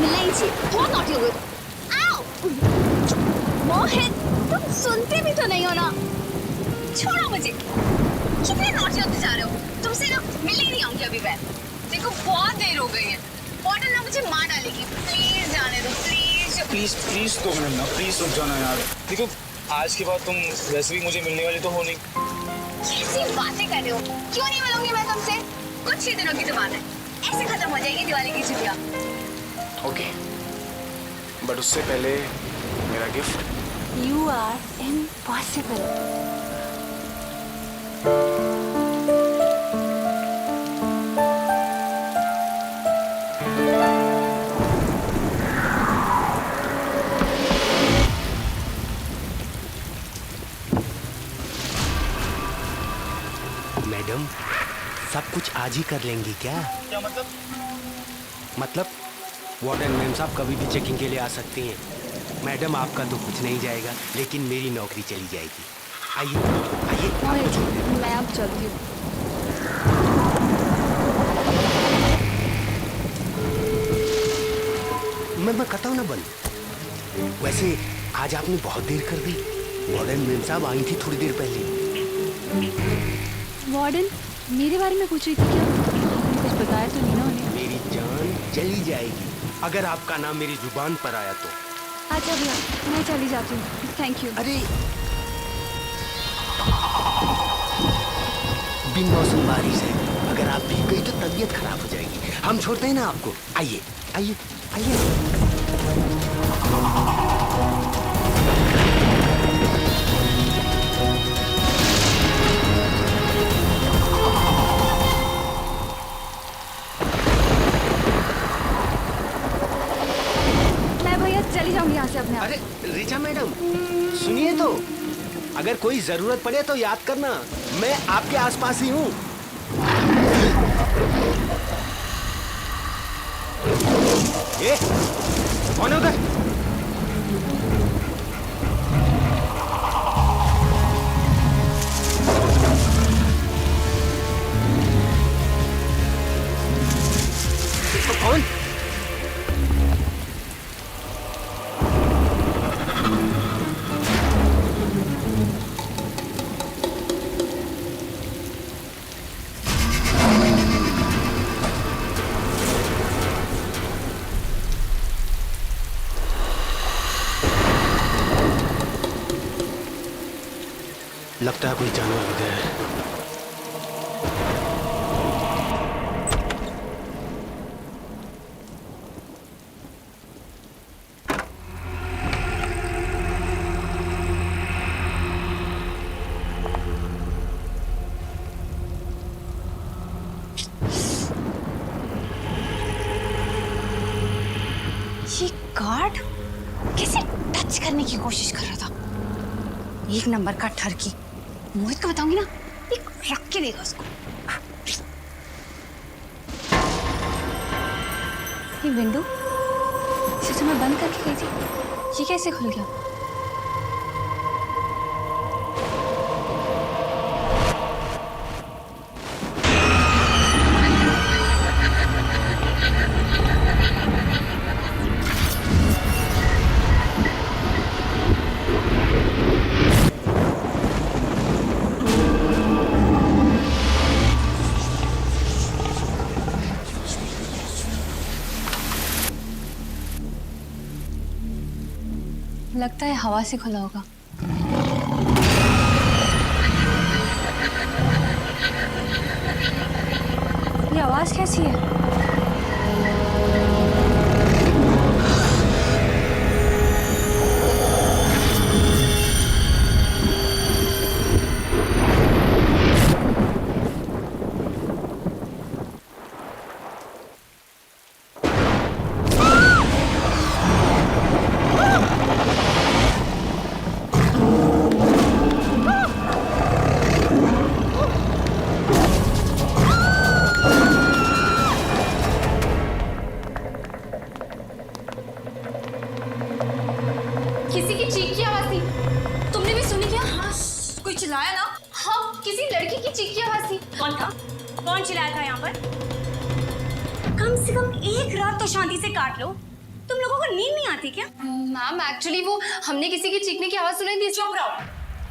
मिलना ही चाहिए। बहुत नॉटी हो गई। आओ मोहित, तुम सुनते भी तो नहीं हो ना। छोड़ो मुझे, कितने नॉटी होते जा रहे हो। तुमसे ना मिलने ही नहीं आऊंगी अभी मैं। देखो बहुत देर हो गई है, वार्डन ना मुझे मार डालेगी। प्लीज जाने दो, प्लीज। प्लीज 2 मिनट ना, प्लीज रुक जाना यार। देखो आज के बाद तुम वैसे भी मुझे मिलने वाली तो हो नहीं। कैसी बातें कर रहे हो, क्यों नहीं मिलूंगी मैं तुमसे। कुछ ही दिनों की तो बात है, ऐसे खत्म हो जाएगी दिवाली की छुट्टियां। ओके, बट उससे पहले मेरा gift. You are impossible. Madam, सब कुछ आज ही कर लेंगी क्या? क्या मतलब? मतलब वार्डन मैम साहब कभी भी चेकिंग के लिए आ सकती हैं। मैडम आपका तो कुछ नहीं जाएगा, लेकिन मेरी नौकरी चली जाएगी। आइए आइए, आपको छोड़ देता हूं। मैं अब चलती हूँ। मैं करता हूँ ना बंद। वैसे आज आपने बहुत देर कर दी। वार्डन मैम साहब आई थी थोड़ी देर पहले। वार्डन मेरे बारे में पूछ रही थी क्या? आपने कुछ बताया तो नहीं ना उन्हें? मेरी जान चली जाएगी अगर आपका नाम मेरी जुबान पर आया तो। अच्छा भैया, मैं चली जाती हूँ। Thank you. अरे बिन मौसम बारिश है, अगर आप भीग गई तो तबीयत खराब हो जाएगी। हम छोड़ते हैं ना आपको। आइए आइए आइए। मैं भैया चली जाऊंगी यहाँ से अपने आप। अरे रिचा मैडम सुनिए तो, अगर कोई जरूरत पड़े तो याद करना, मैं आपके आसपास ही हूँ। ये कौन है उधर? कौन? लगता है कोई जानवर हो गया है। ये गार्ड कैसे टच करने की कोशिश कर रहा था। एक नंबर का ठरकी। मोहित को बताऊंगी ना, एक रख के देगा उसको। ये विंडो इसे तो मैं बंद करके गई थी, ये कैसे खुल गया? लगता है हवा से खुला होगा। ये आवाज कैसी है? किसी की चीख की आवाज थी, तुमने भी सुनी क्या? हाँ, कोई चिल्लाया ना? हाँ, किसी लड़की की चीख की आवाज थी। कौन था? कौन चिल्लाया था यहाँ पर? कम से कम एक रात तो शांति से काट लो। तुम लोगों को नींद नहीं आती क्या? मैम एक्चुअली वो हमने किसी की चीखने की आवाज सुनी थी। चुप रहो।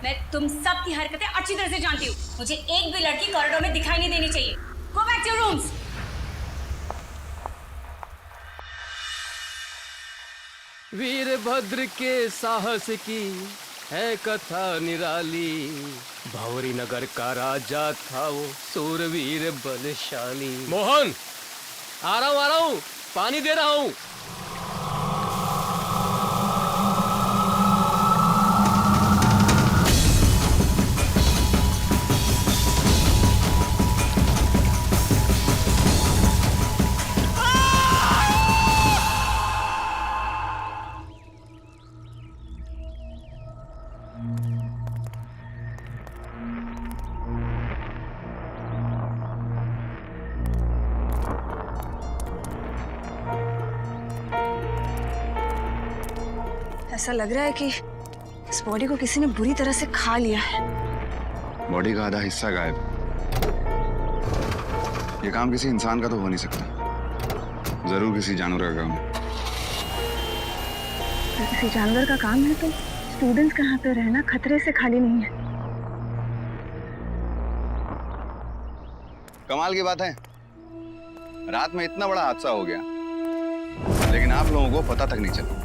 मैं तुम सब की हरकतें अच्छी तरह से जानती हूँ। मुझे एक भी लड़की कॉरिडोर में दिखाई नहीं देनी चाहिए। Go back to your rooms. Virabhadra के साहस की है कथा निराली, भौरी नगर का राजा था वो सूरवीर बलशाली। मोहन, आ रहा हूँ, पानी दे रहा हूँ। ऐसा लग रहा है कि इस बॉडी को किसी ने बुरी तरह से खा लिया है। बॉडी का आधा हिस्सा गायब। ये काम किसी इंसान का तो हो नहीं सकता, जरूर किसी जानवर का काम है। किसी जानवर का काम है तो स्टूडेंट्स का यहाँ पे रहना खतरे से खाली नहीं है। कमाल की बात है, रात में इतना बड़ा हादसा हो गया लेकिन आप लोगों को पता तक नहीं चला।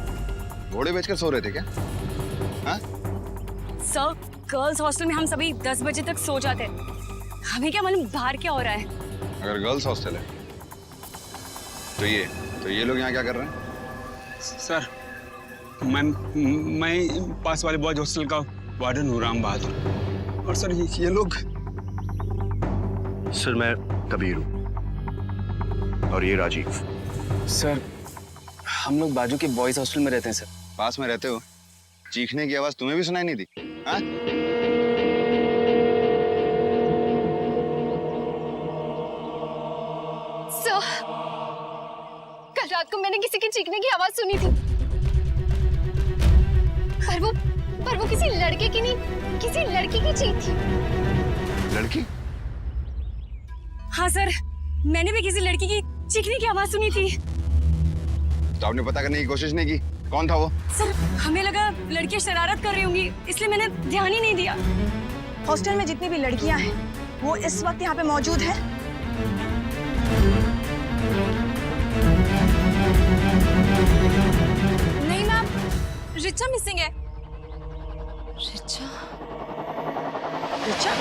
घोड़े बेचकर सो रहे थे क्या? हाँ? सर, गर्ल्स हॉस्टल में हम सभी 10 बजे तक सो जाते हैं। हमें क्या मालूम बाहर क्या हो रहा है। अगर गर्ल्स हॉस्टल है तो ये लोग यहाँ क्या कर रहे हैं? सर, मैं पास वाले बॉयज हॉस्टल का वार्डन हूँ, राम बहादुर। और सर ये लोग। सर मैं कबीर हूँ और ये राजीव। सर हम लोग बाजू के बॉयज हॉस्टल में रहते हैं सर। पास में रहते हो, चीखने की आवाज तुम्हें भी सुनाई नहीं दी? हाँ? सर, कल रात को मैंने किसी की चीखने की आवाज सुनी थी, पर वो किसी लड़के की नहीं, किसी लड़की की चीख थी। लड़की? हाँ सर, मैंने भी किसी लड़की की चीखने की आवाज सुनी थी। तो आपने पता करने की कोशिश नहीं की कौन था वो? सर, हमें लगा लड़कियां शरारत कर रही होंगी, इसलिए मैंने ध्यान ही नहीं दिया। हॉस्टल में जितनी भी लड़कियां हैं, वो इस वक्त यहाँ पे मौजूद हैं। नहीं मैम, रिचा मिसिंग है। रिचा? रिचा?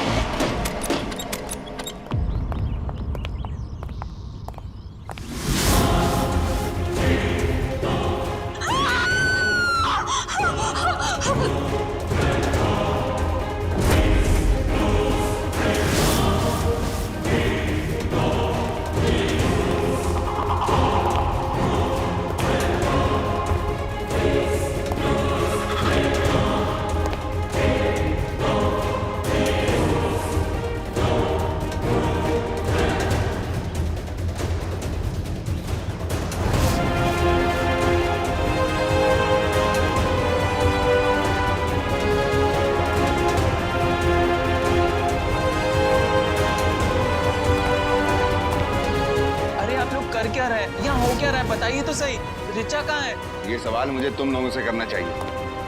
क्या रहा है यहाँ, हो क्या रहा है बताइए तो सही। रिचा कहाँ है? ये सवाल मुझे तुम लोगों से करना चाहिए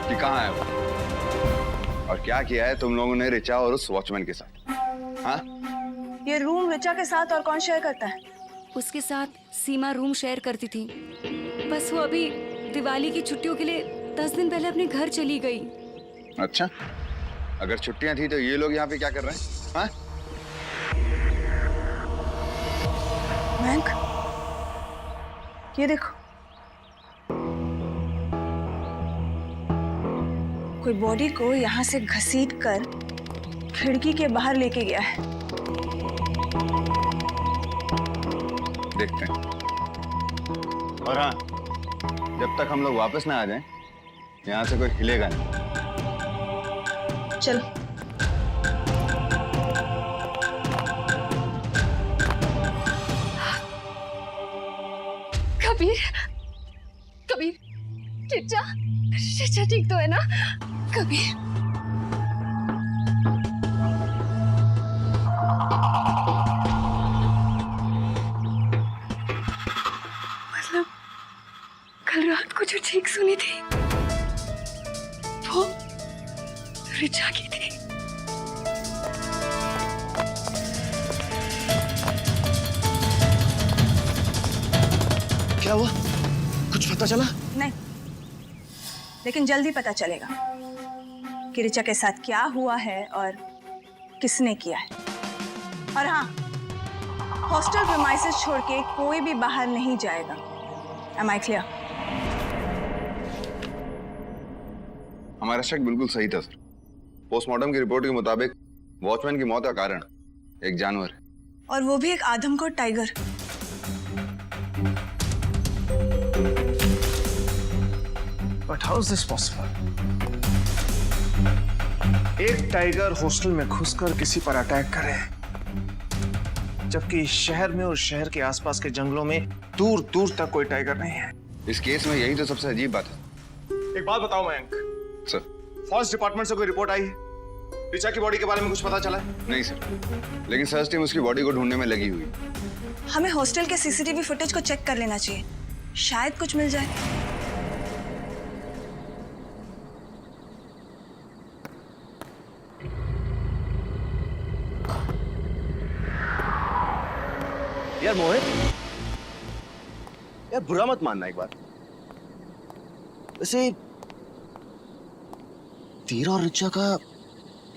कि कहाँ है वो और क्या किया है तुम लोगों ने रिचा और उस वॉचमैन के साथ? हाँ? ये रूम रिचा के साथ और कौन शेयर करता है? उसके साथ सीमा रूम शेयर करती थी। बस वो अभी दिवाली की छुट्टियों के लिए 10 दिन पहले अपने घर चली गई। अच्छा, अगर छुट्टियां थी तो ये लोग यहाँ पे क्या कर रहे हैं? हाँ? मयंक, ये देखो, कोई बॉडी को यहाँ से घसीट कर खिड़की के बाहर लेके गया है। देखते हैं। और हाँ, जब तक हम लोग वापस ना आ जाएं, यहाँ से कोई हिलेगा नहीं। चलो। कबीर, कबीर, रिचा, रिचा ठीक तो है ना? कबीर, कल रात को जो चीख सुनी थी वो रिचा की थी। क्या हुआ? कुछ पता चला? नहीं, लेकिन जल्दी पता चलेगा कि रिचा के साथ क्या हुआ है और किसने किया है। और हाँ, हॉस्टल प्रीमाइसेस छोड़ के कोई भी बाहर नहीं जाएगा। Am I clear? हमारा शक बिल्कुल सही था सर। पोस्टमार्टम की रिपोर्ट के मुताबिक वॉचमैन की मौत का कारण एक जानवर है, और वो भी एक आदमखोर tiger. But how is this possible? एक टाइगर हॉस्टल में घुसकर किसी पर अटैक करे, जबकि शहर में और शहर के आसपास के जंगलों में दूर दूर तक कोई टाइगर नहीं है। इस केस में यही तो सबसे अजीब बात है। एक बात बताओ मयंक, सर, फॉरेस्ट डिपार्टमेंट से कोई रिपोर्ट आई है? रिचा की बॉडी के बारे में कुछ पता चला है? नहीं सर, लेकिन सर्च टीम उसकी बॉडी को ढूंढने में लगी हुई। हमें हॉस्टल के सीसीटीवी फुटेज को चेक कर लेना चाहिए, शायद कुछ मिल जाए। यार मोहित, यार बुरा मत मानना एक बार। वैसे तेरा और रिचा का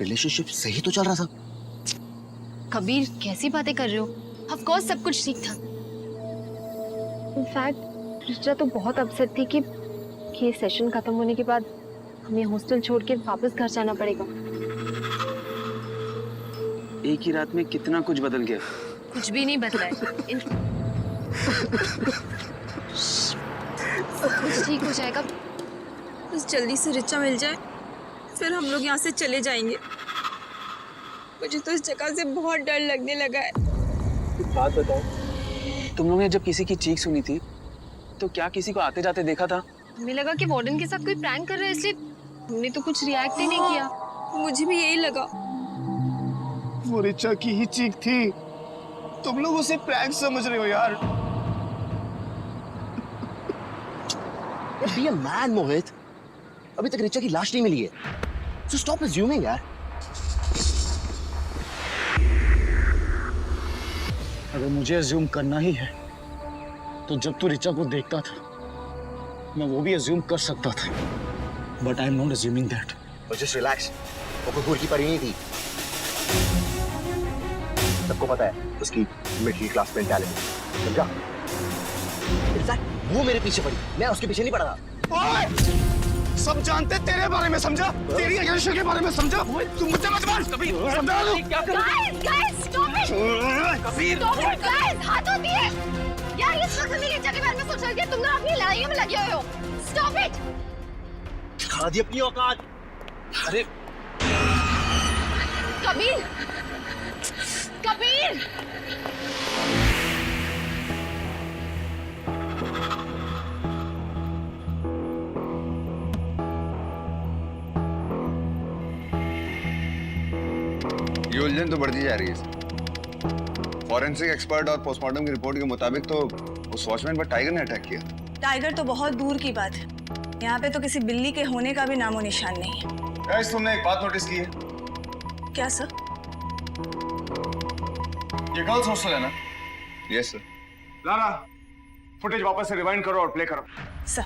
रिलेशनशिप सही तो चल रहा था। कबीर कैसी बातें कर रहे हो? ऑफ कोर्स सब कुछ ठीक था। इनफैक्ट रिचा तो बहुत अपसेट थी कि ये सेशन खत्म होने के बाद हमें हॉस्टल छोड़ के वापस घर जाना पड़ेगा। एक ही रात में कितना कुछ बदल गया। कुछ भी नहीं बदला है। सब कुछ ठीक हो जाएगा। बस जल्दी से रिचा मिल जाए, फिर हम लोग यहाँ से चले जाएंगे। मुझे तो इस जगह से बहुत डर लगने लगा है। बात बताओ, तुम लोगों ने जब किसी की चीख सुनी थी तो क्या किसी को आते जाते देखा था? हमें लगा कि वार्डन के साथ कोई प्रैंक कर रहा है, इसलिए हमने तो कुछ रिएक्ट ही नहीं किया। मुझे भी यही लगा। वो रिचा की ही चीख थी। तुम लोग उसे प्रैंक समझ रहे हो यार। बी अ मैन मोहित, अभी तक रिचा की लाश नहीं मिली है, सो स्टॉप अज्यूमिंग यार। अगर मुझे अज्यूम करना ही है तो जब तू रिचा को देखता था मैं वो भी अज्यूम कर सकता था, but I am not assuming that. Just relax, वो कोई गुर की परी नहीं थी। सबको पता है उसकी मिडिल क्लास मेंटालिटी, समझा? इनफैक्ट वो मेरे पीछे पड़ी, मैं उसके पीछे नहीं पड़ा था। सब जानते तेरे बारे में, समझा? तेरी एजेंसी के बारे में, समझा? तुम मुझे मत मार। कभी समझा लो। Guys stop it. Kabir, stop it guys, हाथ होती है यार। इस वक्त मेरी इज्जत के बारे में सोच रहे हो, तुम लोग अपनी लड़ाइयों में लगे हुए हो। Stop it. दिखा दी अपनी औकात। अरे कबीर, कबीर। ये उलझन तो बढ़ती जा रही है सर। फॉरेंसिक एक्सपर्ट और पोस्टमार्टम की रिपोर्ट के मुताबिक तो उस वॉचमैन पर टाइगर ने अटैक किया। टाइगर तो बहुत दूर की बात है, यहाँ पे तो किसी बिल्ली के होने का भी नामो निशान नहीं है। गाइस, तुमने एक बात नोटिस की है? क्या सर? ये गर्ल्स हॉस्टल है ना? Yes sir. लारा, फुटेज वापस से रिवाइंड करो और प्ले करो। Sir,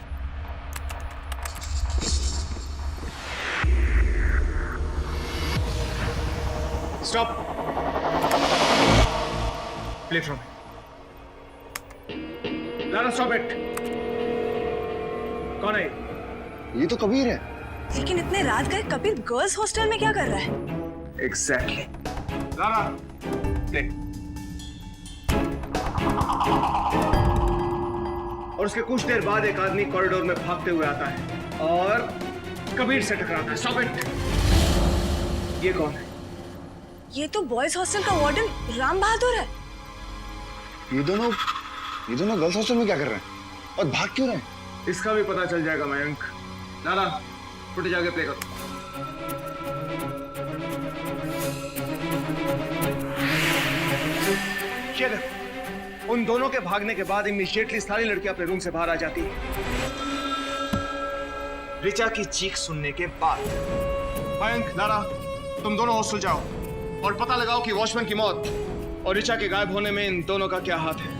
stop. Play from. Lara stop it. कौन है? ये तो कबीर है। लेकिन इतने रात गए कबीर गर्ल्स हॉस्टल में क्या कर रहा है? एग्जैक्टली। Lara, play. और उसके कुछ देर बाद एक आदमी कॉरिडोर में भागते हुए आता है और कबीर से टकराता है। Stop it. ये कौन है? ये तो बॉयज हॉस्टल का वार्डन राम बहादुर है। ये दोनों गर्ल्स हॉस्टल में क्या कर रहे हैं और भाग क्यों रहे हैं? इसका भी पता चल जाएगा मयंक। लारा, फुटेज आगे प्ले करो। ये देखो, उन दोनों के भागने के बाद इमीडिएटली सारी लड़कियां अपने रूम से बाहर आ जाती। ऋचा की चीख सुनने के बाद। मयंक, लारा, तुम दोनों हॉस्टल जाओ और पता लगाओ कि वॉचमैन की मौत और ऋचा के गायब होने में इन दोनों का क्या हाथ है।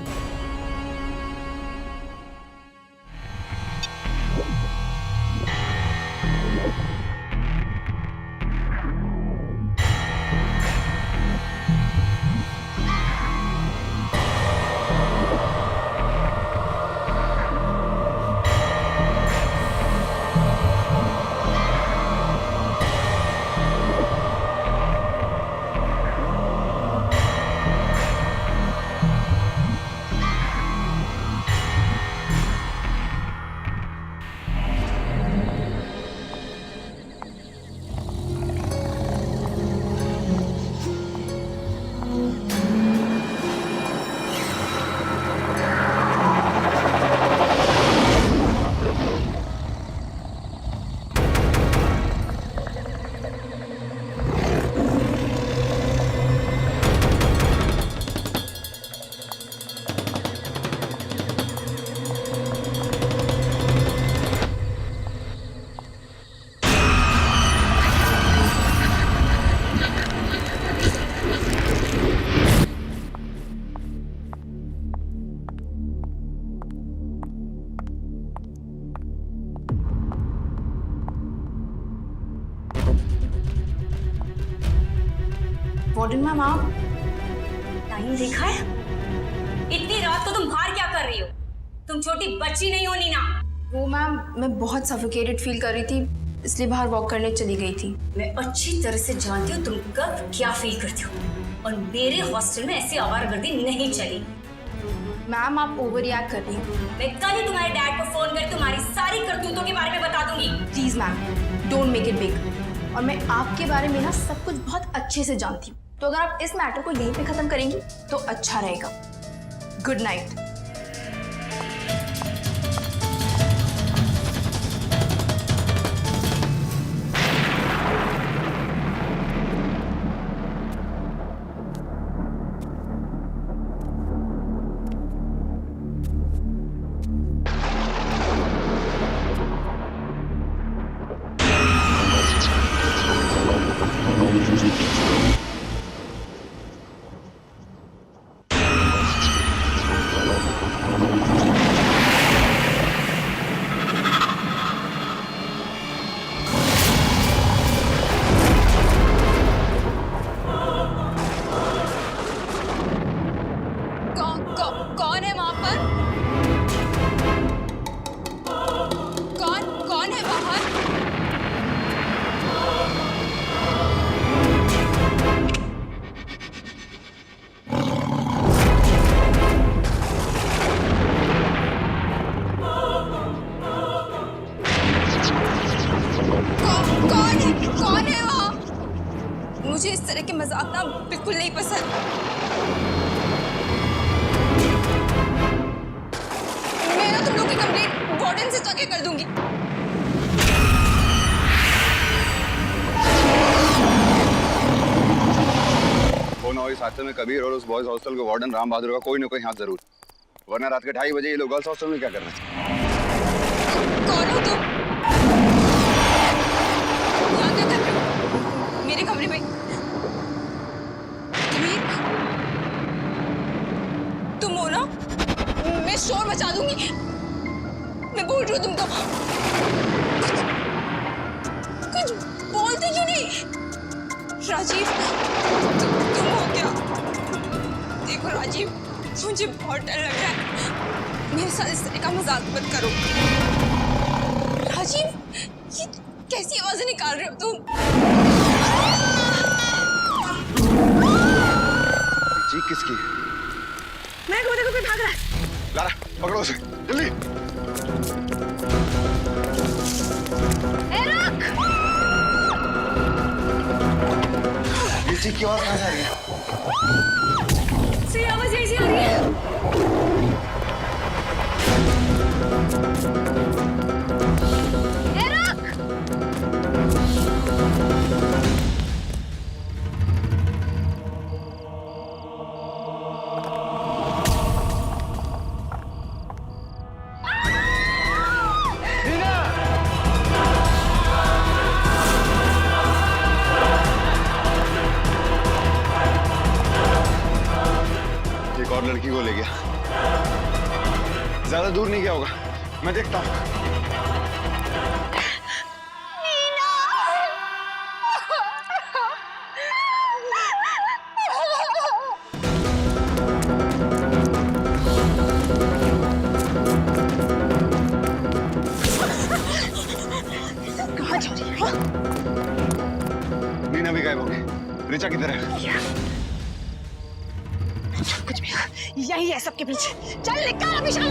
वार्डन मैम, आप टाइम देखा है? इतनी रात को तुम बाहर क्या कर रही हो? तुम छोटी बच्ची नहीं हो नीना। वो मैम, मैं बहुत सफोकेटेड फील कर रही थी, इसलिए बाहर वॉक करने चली गई थी। मैं अच्छी तरह से जानती हूँ तुम कब क्या फील करती हो, और मेरे हॉस्टल में ऐसी आवारगर्दी नहीं चली। मैम, आप ओवर रिएक्ट कर रही हो। मैं कल ही तुम्हारे डैड को फोन कर तुम्हारी सारी करतूतों के बारे में बता दूंगी। Please ma'am, don't make it big. और मैं आपके बारे में ना सब कुछ बहुत अच्छे से जानती हूँ, तो अगर आप इस मैटर को यहीं पे खत्म करेंगी तो अच्छा रहेगा। Good night. कौन है वहां पर? कौन है बाहर? कौन है वहां? मुझे इस तरह के मजाक ना बिल्कुल नहीं पसंद। तुम लोग की कंप्लेंट वार्डन से जाके कर दूंगी। हो ना हो इस हादसे में कबीर और उस बॉयज हॉस्टल के वार्डन राम बहादुर का कोई ना कोई हाथ जरूर, वरना रात के 2:30 बजे ये लोग गर्ल्स हॉस्टल में क्या कर रहे थे? कौन हो तुम? यहाँ क्या कर रहे हो मेरे कमरे में? तुम हो ना? मैं शोर मचा दूंगी। मैं बोल रही हूँ तुमको, कुछ बोलते क्यों नहीं? राजीव, तुम हो क्या? देखो राजीव, मुझे बहुत डर लग रहा है। मेरे साथ इस तरह का मजाक मत करो। राजीव, ये कैसी आवाजें निकाल रहे हो तुम? चीख किसकी? मैं को देखो, कोई भाग रहा है। लारा, पकड़ो उसे, जल्दी। ये चीख की आवाज कहाँ से आ रही है? से आवाज ऐसी आ रही है। लड़की को ले गया। ज्यादा दूर नहीं गया होगा, मैं देखता हूँ। कहाँ जा रही है? नीना भी गायब हो गई। रिचा किधर है? कुछ भी यही है सबके पीछे। चल निकाल अभी चल।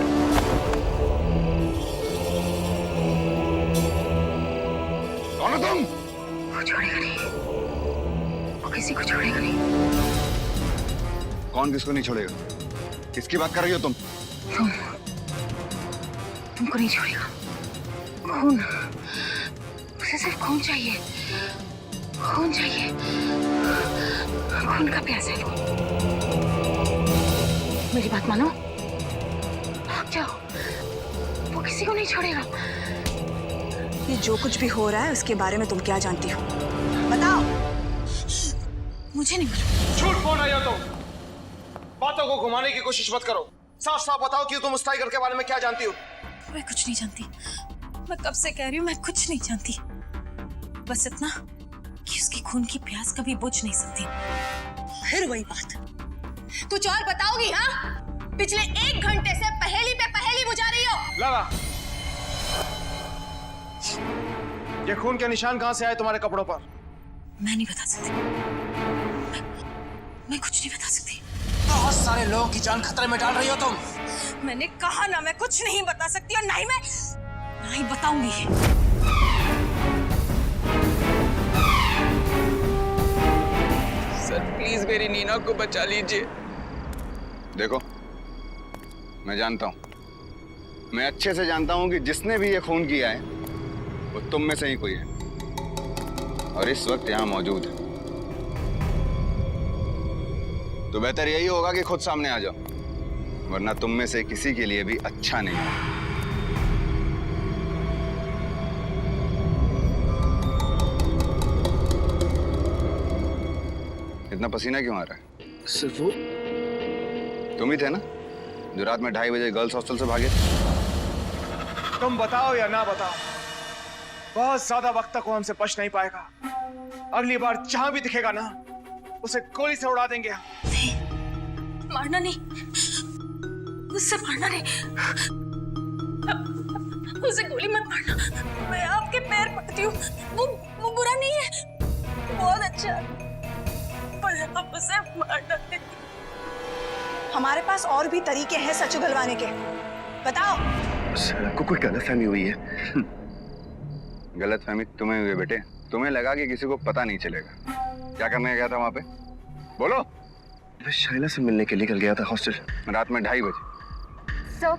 कौन हो तुम? वो छोड़ेगा नहीं, वो किसी को छोड़ेगा नहीं। कौन किसको नहीं छोड़ेगा? किसकी बात कर रही हो तुम? तुमको नहीं छोड़ेगा। खून, उसे सिर्फ खून चाहिए, खून चाहिए, खून का प्यास है वो। मेरी बात मानो, भाग जाओ, वो किसी को नहीं छोड़ेगा। ये जो कुछ भी हो रहा है उसके बारे में तुम क्या जानती हो? बताओ। मुझे नहीं मालूम। झूठ बोल रही हो तुम। बातों को घुमाने की कोशिश मत करो। साफ साफ बताओ कि तुम उस टाइगर के बारे में क्या जानती हो। मैं कुछ नहीं जानती। मैं कब से कह रही हूँ मैं कुछ नहीं जानती। बस इतना कि उसकी खून की प्यास कभी बुझ नहीं सकती। फिर वही बात, कुछ और बताओगी? हाँ, पिछले 1 घंटे से पहेली पे पहेली बुझा रही हो। लारा, ये खून के निशान कहां से आए तुम्हारे कपड़ों पर? मैं नहीं बता सकती। मैं कुछ नहीं बता सकती। बहुत सारे लोगों की जान खतरे में डाल रही हो तुम। मैंने कहा ना मैं कुछ नहीं बता सकती और ना ही बताऊंगी। सर प्लीज मेरी नीना को बचा लीजिए। देखो, मैं जानता हूं, मैं अच्छे से जानता हूं कि जिसने भी ये खून किया है वो तुम में से ही कोई है और इस वक्त यहां मौजूद है। तो बेहतर यही होगा कि खुद सामने आ जाओ, वरना तुम में से किसी के लिए भी अच्छा नहीं है। इतना पसीना क्यों आ रहा है? सिर्फ वो तुम ही थे ना जो रात में 2:30 बजे गर्ल्स हॉस्टल से भागे? तुम बताओ या ना बताओ, बहुत ज्यादा वक्त तक वो हमसे बच नहीं पाएगा। अगली बार जहां भी दिखेगा ना, उसे गोली से उड़ा देंगे। मारना नहीं, उससे मारना नहीं, उसे गोली मत मारना। मैं आपके पैर पकड़ती हूँ। वो बुरा नहीं है, बहुत अच्छा है, पर आप उसे मारना नहीं। हमारे पास और भी तरीके हैं सच उगलवाने के। बताओ। सर, आपको कोई गलतफहमी हुई है। गलतफहमी तुम्हें हुई है बेटे। तुम्हें लगा कि किसी को पता नहीं चलेगा। क्या करने गया था वहां पे? बोलो। मैं शाइला से मिलने के लिए निकल गया था हॉस्टल, रात में 2:30 बजे। सर,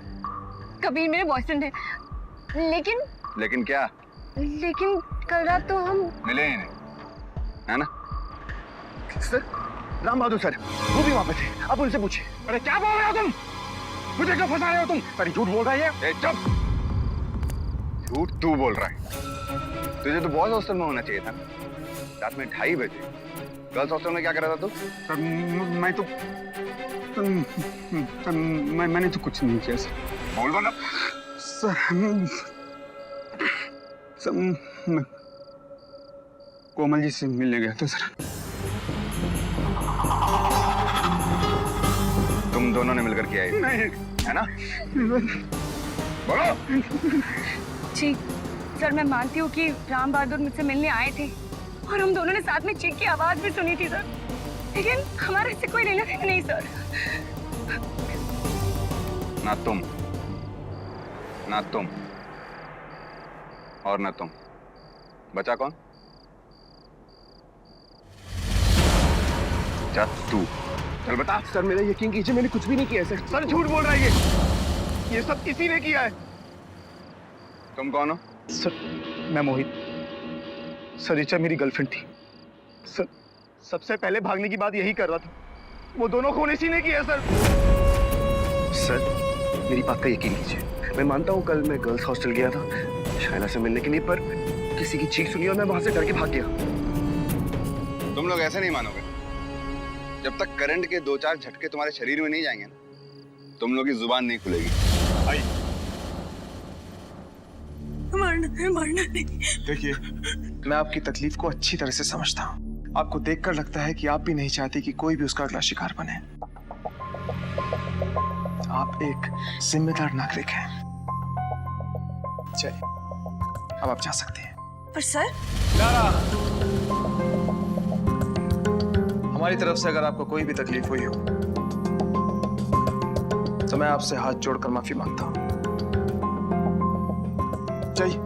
कबीर मेरे बॉयफ्रेंड है, लेकिन क्या? लेकिन कल रात तो हम मिले ही नहीं, है ना? सर, राम बहादुर सर, वो भी वहां पे थे, आप उनसे पूछिए। अरे क्या बोल रहे हो तुम? मुझे क्यों फंसा रहे हो तुम? अरे झूठ बोल रहा है ये। चुप! झूठ तू बोल रहा है। तुझे तो बॉयज हॉस्टल में होना चाहिए था। रात में 2:30 बजे गर्ल्स हॉस्टल में क्या कर रहा था तू? सर मैंने तो कुछ नहीं किया सर। बोल बोला। सर मैं कोमल जी से मिलने गया था सर। तुम दोनों ने मिलकर किया है, नहीं, है ना? बोलो। जी सर, मैं मानती हूँ कि राम बहादुर मुझसे मिलने आए थे और हम दोनों ने साथ में चीख की आवाज भी सुनी थी सर, लेकिन हमारे से कोई रिलेशन नहीं सर। ना तुम और ना तुम। बचा कौन? जा तू। चल बता। सर मेरा यकीन कीजिए, मैंने कुछ भी नहीं किया सर। सर झूठ बोल रहा है ये सब किसी ने किया है। तुम कौन हो? सर मैं मोहित। सर रिचा मेरी गर्लफ्रेंड थी। सर सबसे पहले भागने की बात यही कर रहा था। वो दोनों खून इसी ने किया सर। सर मेरी बात का यकीन कीजिए, मैं मानता हूँ कल मैं गर्ल्स हॉस्टल गया था शाइला से मिलने के लिए, पर किसी की चीख सुनी और मैं वहां से डर के भाग गया। तुम लोग ऐसे नहीं मानोगे। जब तक करंट के 2-4 झटके तुम्हारे शरीर में नहीं जाएंगे ना, तुम लोग की जुबान नहीं खुलेगी। आई मरना नहीं। देखिए, मैं आपकी तकलीफ को अच्छी तरह से समझता हूँ। आपको देखकर लगता है कि आप भी नहीं चाहती कि कोई भी उसका अगला शिकार बने। आप एक जिम्मेदार नागरिक हैं। चलिए, अब आप जा सकते हैं। पर सर, लारा, हमारी तरफ से अगर आपको कोई भी तकलीफ हुई हो तो मैं आपसे हाथ जोड़कर माफी मांगता हूँ। जाइए।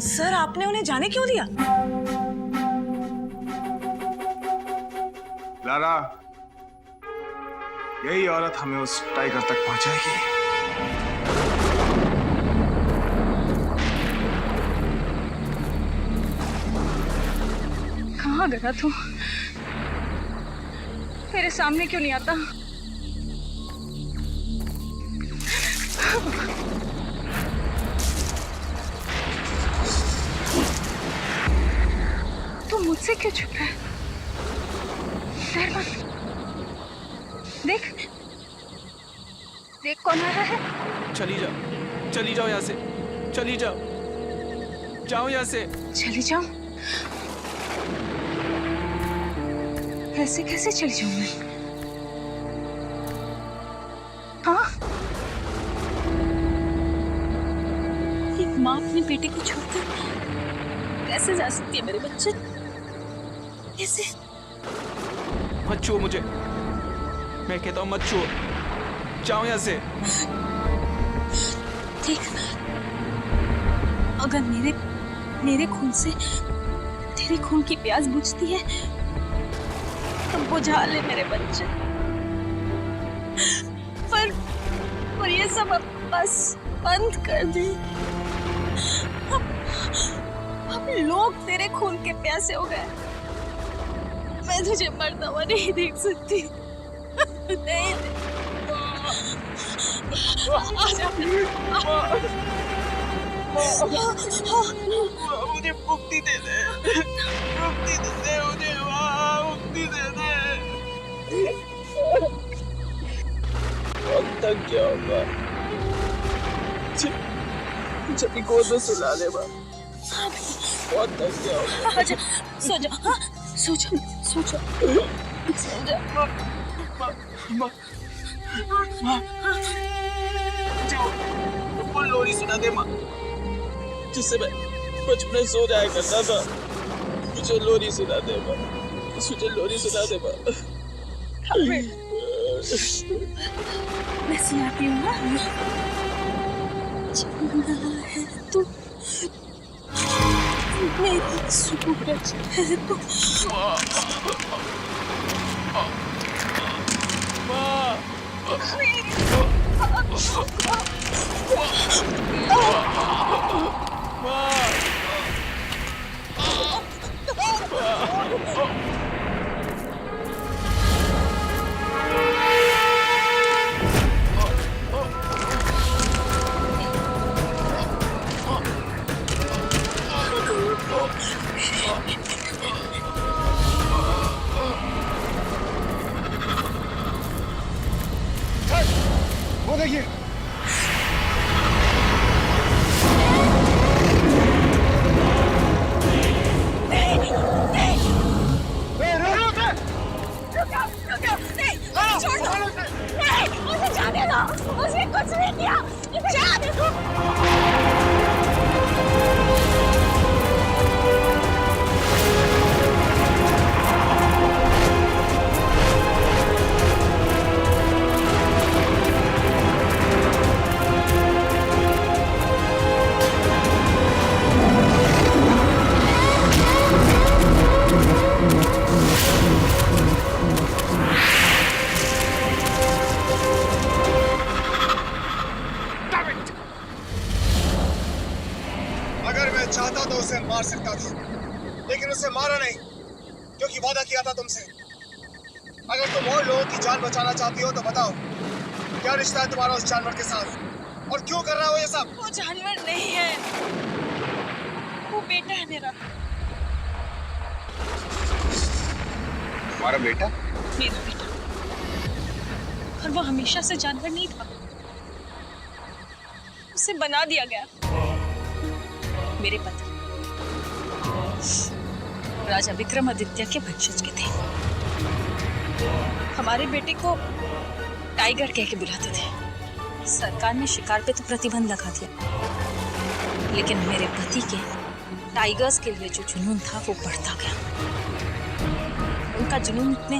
सर आपने उन्हें जाने क्यों दिया? लारा, यही औरत हमें उस टाइगर तक पहुंचाएगी। कहाँ गया तू? मेरे सामने क्यों नहीं आता? तू मुझसे क्यों छुप रहा है? देख देख कौन आ रहा है। चली जाओ यहाँ से, चली जाओ यहाँ से। चली जाऊं? ऐसे कैसे चली जाऊं मैं? हाँ, एक माँ अपने बेटे को छोड़कर कैसे जा सकती है मेरे बच्चे? कैसे? मत छुओ मुझे, मैं कहता हूँ मत छुओ, जाओ यहाँ से। ठीक, अगर मेरे खून से तेरे खून की प्यास बुझती है तो बुझा ले मेरे बच्चे। पर ये सब बस बंद कर दे। अब लोग तेरे खून के प्यासे हो गए। मैं तुझे मरता हुआ नहीं देख सकती। नहीं। आजा। मुझे मुक्ति दे दे, मुक्ति दे दे मुझे, मुक्ति दे दे। अब तक क्या होगा? जब गोद में सुला दे माँ, बहुत तक क्या होगा? आजा, सो जा, हाँ, सो जा, सो जा, सो जा। माँ, वो लोरी सुना दे माँ, जिससे मैं बचपन में सो जाया करता था। मुझे लोरी सुना दे माँ, मुझे लोरी सुना दे माँ। मैं सुनाती हूँ ना। चंदा है तू, मेरी सूरज है तू। वो देखिए, छोड़ दो, नहीं, उसे जाने दो, उसने कुछ नहीं किया, इसे जाने दो। अगर मैं चाहता तो उसे मार सकता था, लेकिन उसे मारा नहीं, क्योंकि वादा किया था तुमसे। अगर तुम और लोगों की जान बचाना चाहती हो तो बताओ, क्या रिश्ता है तुम्हारा उस जानवर के साथ, और क्यों कर रहा हो ये सब? वो जानवर नहीं है, वो बेटा है मेरा। हमारा बेटा? मेरा बेटा। और वो हमेशा से जानवर नहीं था, उसे बना दिया गया। मेरे पति राजा विक्रमादित्य के वंशज के थे। हमारे बेटे को टाइगर कह के बुलाते थे। सरकार ने शिकार पे तो प्रतिबंध लगा दिया, लेकिन मेरे पति के टाइगर्स के लिए जो जुनून था वो बढ़ता गया। उनका जुनून इतने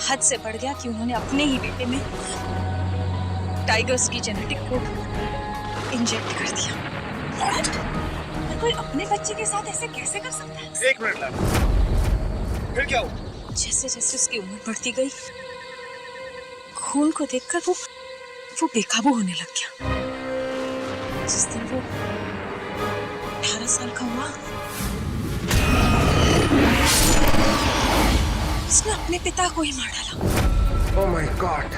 हद से बढ़ गया कि उन्होंने अपने ही बेटे में टाइगर्स की जेनेटिक कोड इंजेक्ट कर दिया। और कोई अपने बच्चे के साथ ऐसे कैसे कर सकता है? 1 मिनट लगा, फिर क्या हुआ? जैसे जैसे उसकी उम्र बढ़ती गई, खून को देखकर वो बेकाबू होने लग गया। जिस दिन वो 18 साल का हुआ, उसने अपने पिता को ही मार डाला। Oh my God!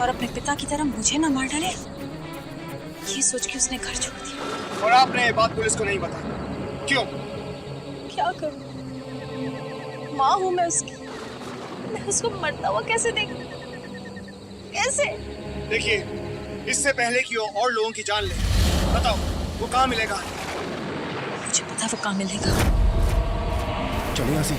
और अपने पिता की तरह मुझे ना मार डाले, ये सोच के उसने घर छोड़ दिया। और आपने ये बात पुलिस को नहीं बताई, क्यों? क्या करूं? माँ हूं मैं उसकी, मैं उसको मरता हुआ कैसे देखूं? कैसे? देखिए, इससे पहले कि वो और लोगों की जान ले, बताओ वो कहाँ मिलेगा? मुझे पता वो कहाँ मिलेगा। चलो यहाँ से,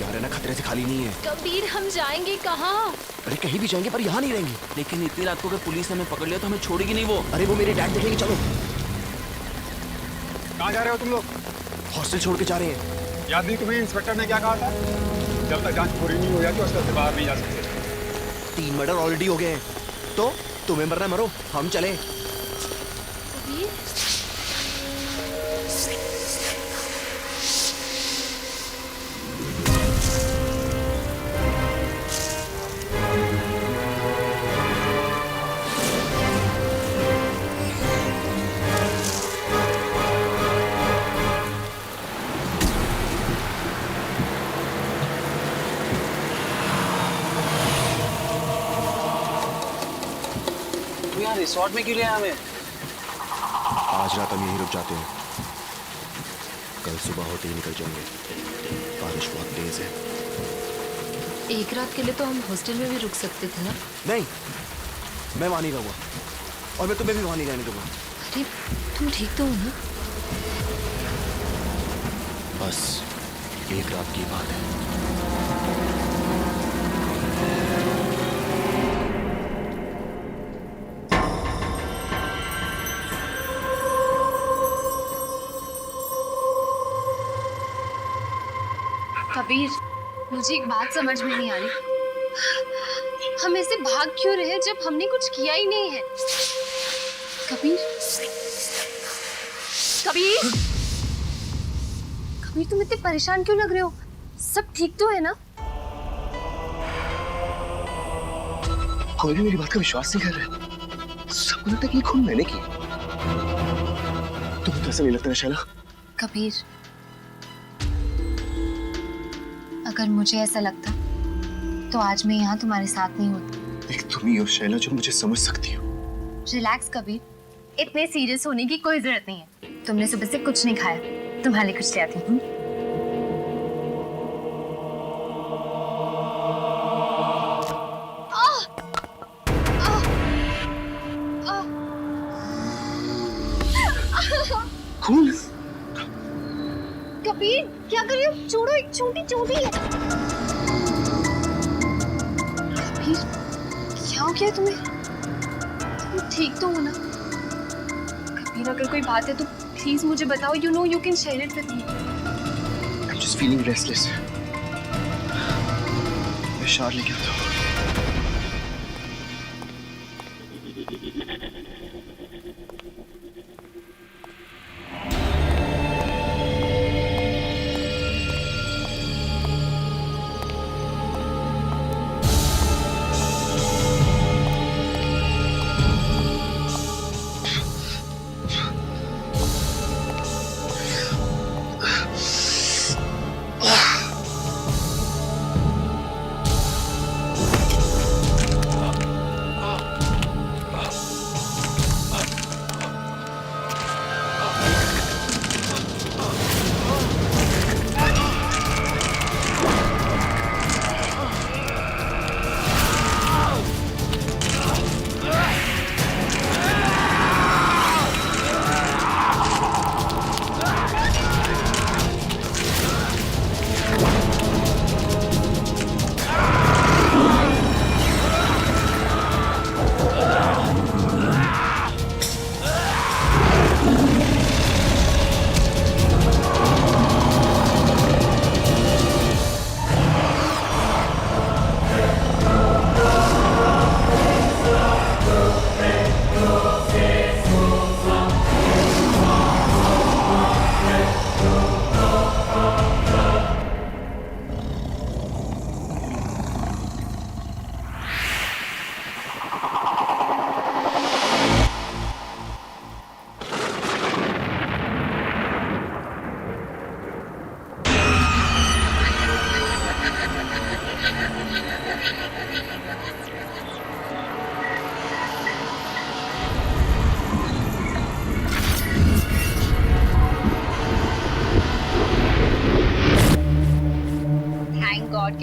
यार है ना खतरे से खाली नहीं है। कबीर हम जाएंगे कहाँ? अरे कहीं भी जाएंगे पर यहाँ नहीं रहेंगे। लेकिन इतनी रात को अगर पुलिस ने हमें पकड़ लिया तो हमें छोड़ेगी नहीं वो। अरे वो मेरे डैड देखेंगे। चलो। कहाँ जा रहे हो तुम लोग? हॉस्टल छोड़ के जा रहे हैं। याद नहीं तुम्हें इंस्पेक्टर ने क्या कहा था? जब तक जांच पूरी नहीं हो जाती हॉस्टल से बाहर नहीं जा सकते। 3 मर्डर ऑलरेडी हो गए हैं, तो तुम्हें मरना मरो, हम चले। कबीर? यहाँ रिसोर्ट में क्यों लिया हमें? आज रात हम यहीं रुक जाते हैं, कल सुबह होते ही निकल जाएंगे। बारिश बहुत तेज है। एक रात के लिए तो हम हॉस्टल में भी रुक सकते थे ना? नहीं, मैं वहां नहीं रहूंगा और मैं तुम्हें भी वहां नहीं रहने दूंगा। अरे तुम ठीक तो हो ना? बस एक रात की बात है। कबीर, मुझे एक बात समझ में नहीं आ रही, हम ऐसे भाग क्यों रहे जब हमने कुछ किया ही नहीं है? कबीर, कबीर, कबीर तुम इतने परेशान क्यों लग रहे हो? सब ठीक तो है ना? कोई भी मेरी बात का विश्वास नहीं कर रहा। सबको लगता है कि ये खून मैंने की। तुम्हें तो ऐसा नहीं लगता ना शैला? कबीर, अगर मुझे ऐसा लगता तो आज मैं यहाँ तुम्हारे साथ नहीं होती। एक तुम ही हो शैला जो मुझे समझ सकती हो। रिलैक्स कबीर, इतने सीरियस होने की कोई जरूरत नहीं है। तुमने सुबह से कुछ नहीं खाया, तुम्हारे लिए कुछ ले आती हूँ। खून? कबीर क्या कर रही हो? छोड़ो, एक छोटी चोटी है। कबीर क्या हो गया तुम्हें? तुम ठीक तो हो ना? कबीर अगर कोई बात है तो प्लीज मुझे बताओ। You know you can share it with me. I'm just feeling restless. मैं शार लेके आता हूँ।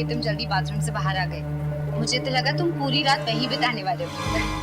कि तुम जल्दी बाथरूम से बाहर आ गए। मुझे तो लगा तुम पूरी रात वहीं बिताने वाले हो।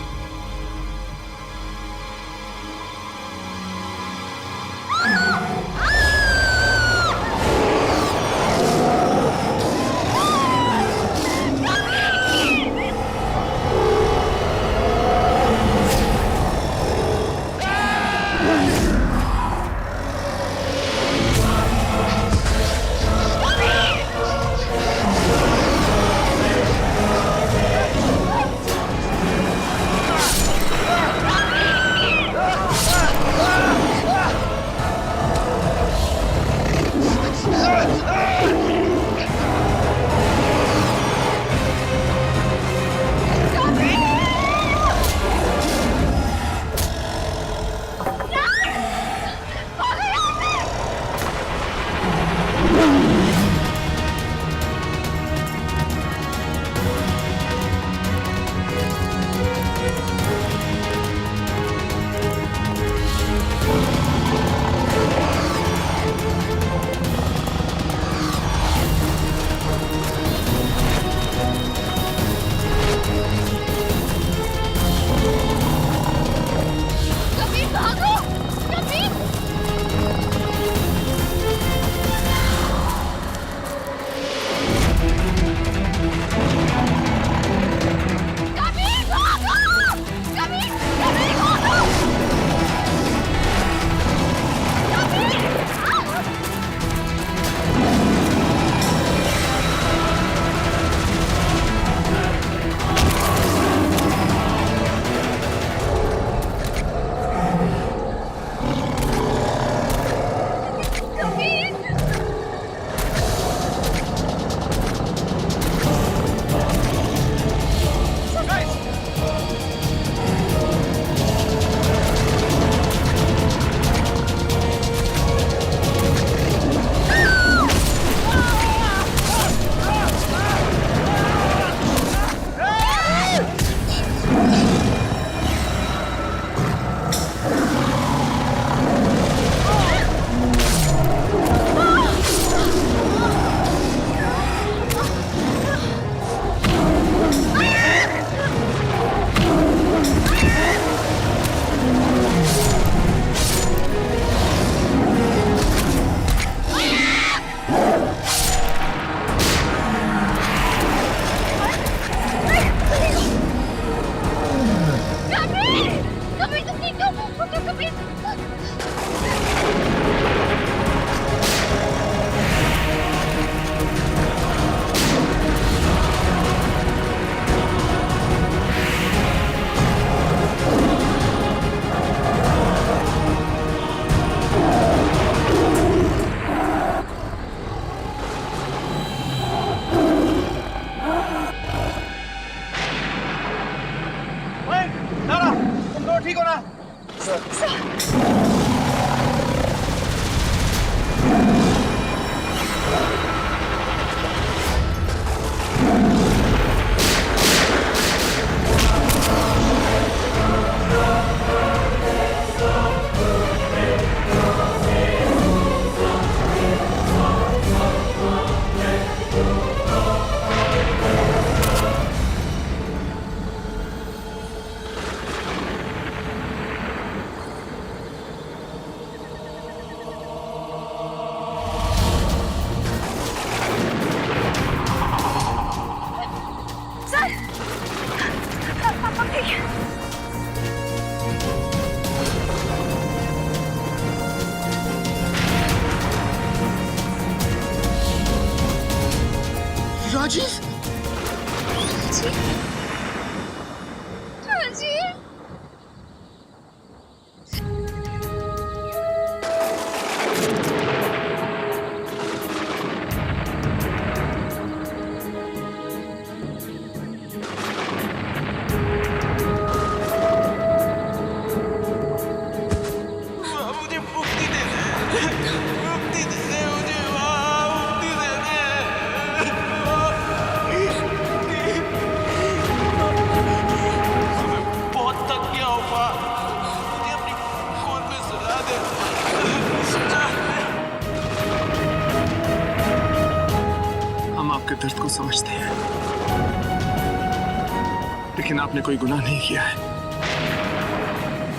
लेकिन आपने कोई गुनाह नहीं किया है।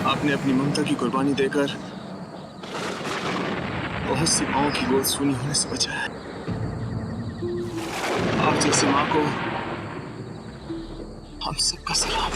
आपने अपनी ममता की कुर्बानी देकर बहुत सी माओं की गोद सूनी होने से बचाया है। आप जैसी माँ को हम सबका सलाम।